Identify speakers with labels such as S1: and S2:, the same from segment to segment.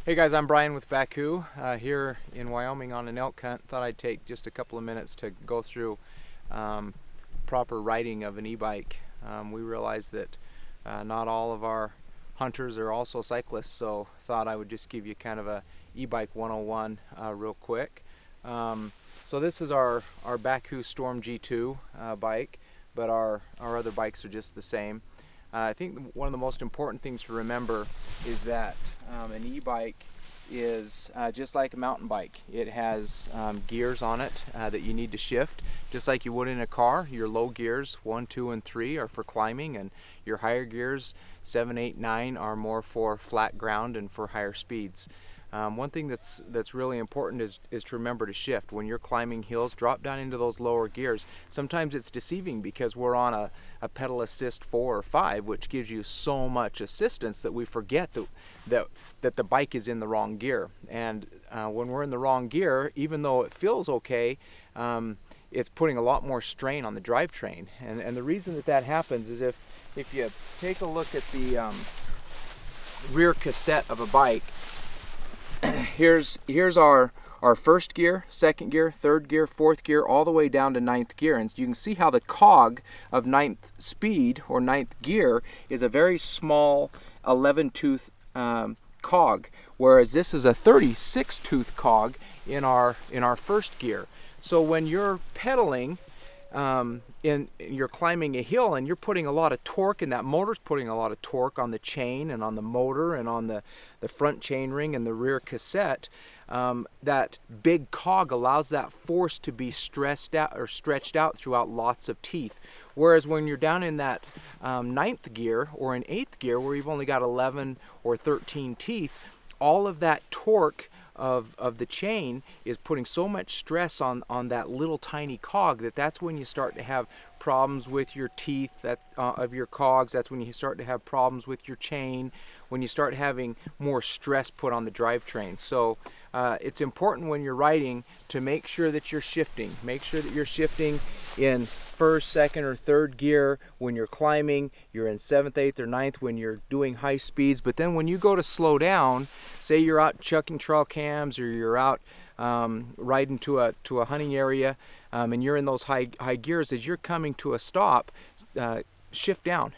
S1: Hey guys, I'm Brian with Bakou here in Wyoming on an elk hunt. Thought I'd take just a couple of minutes to go through proper riding of an e-bike. We realize that not all of our hunters are also cyclists, so thought I would just give you kind of a e-bike 101 real quick. So this is our Bakcou Storm G2 bike, but our other bikes are just the same. I think one of the most important things to remember is that an e-bike is just like a mountain bike. It has gears on it that you need to shift, just like you would in a car. Your low gears, 1, 2, and 3 are for climbing, and your higher gears, 7, 8, 9 are more for flat ground and for higher speeds. One thing that's really important is to remember to shift. When you're climbing hills, drop down into those lower gears. Sometimes it's deceiving because we're on a pedal assist 4 or 5, which gives you so much assistance that we forget that the bike is in the wrong gear. And when we're in the wrong gear, even though it feels okay, it's putting a lot more strain on the drivetrain. And the reason that happens is if you take a look at the rear cassette of a bike, here's our first gear, second gear, third gear, fourth gear, all the way down to ninth gear. And you can see how the cog of ninth speed or ninth gear is a very small 11-tooth cog, whereas this is a 36-tooth cog in our first gear. So when you're pedaling, you're climbing a hill and you're putting a lot of torque, and that motor's putting a lot of torque on the chain and on the motor and on the front chain ring and the rear cassette. That big cog allows that force to be stressed out or stretched out throughout lots of teeth. Whereas when you're down in that ninth gear or in eighth gear, where you've only got 11 or 13 teeth, all of that torque of the chain is putting so much stress on that little tiny cog that's when you start to have problems with your teeth of your cogs. That's when you start to have problems with your chain, when you start having more stress put on the drivetrain. So it's important when you're riding to make sure that you're shifting. Make sure that you're shifting in first, second, or third gear. When you're climbing, you're in 7th, 8th, or 9th when you're doing high speeds. But then when you go to slow down, say you're out chucking trail cams or you're out riding to a hunting area, and you're in those high gears, as you're coming to a stop, shift down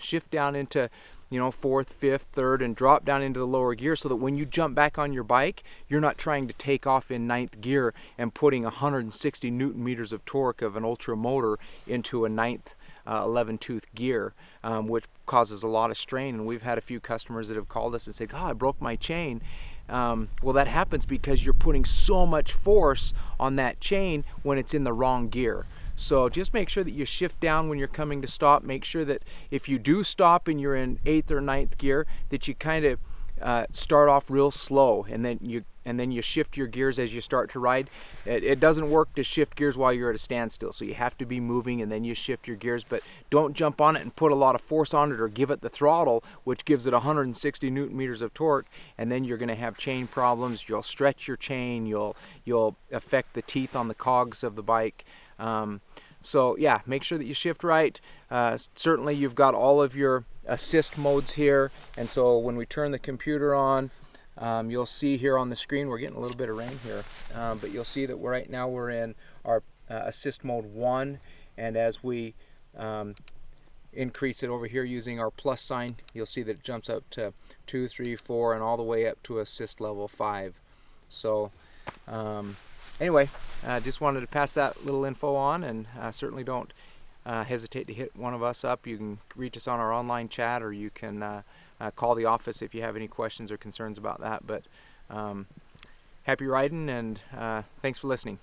S1: into 4th, 5th, 3rd, and drop down into the lower gear, so that when you jump back on your bike, you're not trying to take off in 9th gear and putting 160 newton meters of torque of an ultra motor into a 9th 11-tooth gear, which causes a lot of strain. And we've had a few customers that have called us and said, "God, I broke my chain." Well, that happens because you're putting so much force on that chain when it's in the wrong gear. So just make sure that you shift down when you're coming to stop. Make sure that if you do stop and you're in 8th or 9th gear, that you kind of start off real slow, and then you shift your gears as you start to ride. It doesn't work to shift gears while you're at a standstill, so you have to be moving and then you shift your gears. But don't jump on it and put a lot of force on it or give it the throttle, which gives it 160 newton meters of torque, and then you're going to have chain problems. You'll stretch your chain, you'll affect the teeth on the cogs of the bike. So yeah, make sure that you shift right. Certainly you've got all of your assist modes here, and so when we turn the computer on, you'll see here on the screen, we're getting a little bit of rain here, but you'll see that right now we're in our assist mode 1, and as we increase it over here using our plus sign, you'll see that it jumps up to 2, 3, 4, and all the way up to assist level 5. So anyway, just wanted to pass that little info on, and certainly don't hesitate to hit one of us up. You can reach us on our online chat, or you can call the office if you have any questions or concerns about that. But happy riding, and thanks for listening.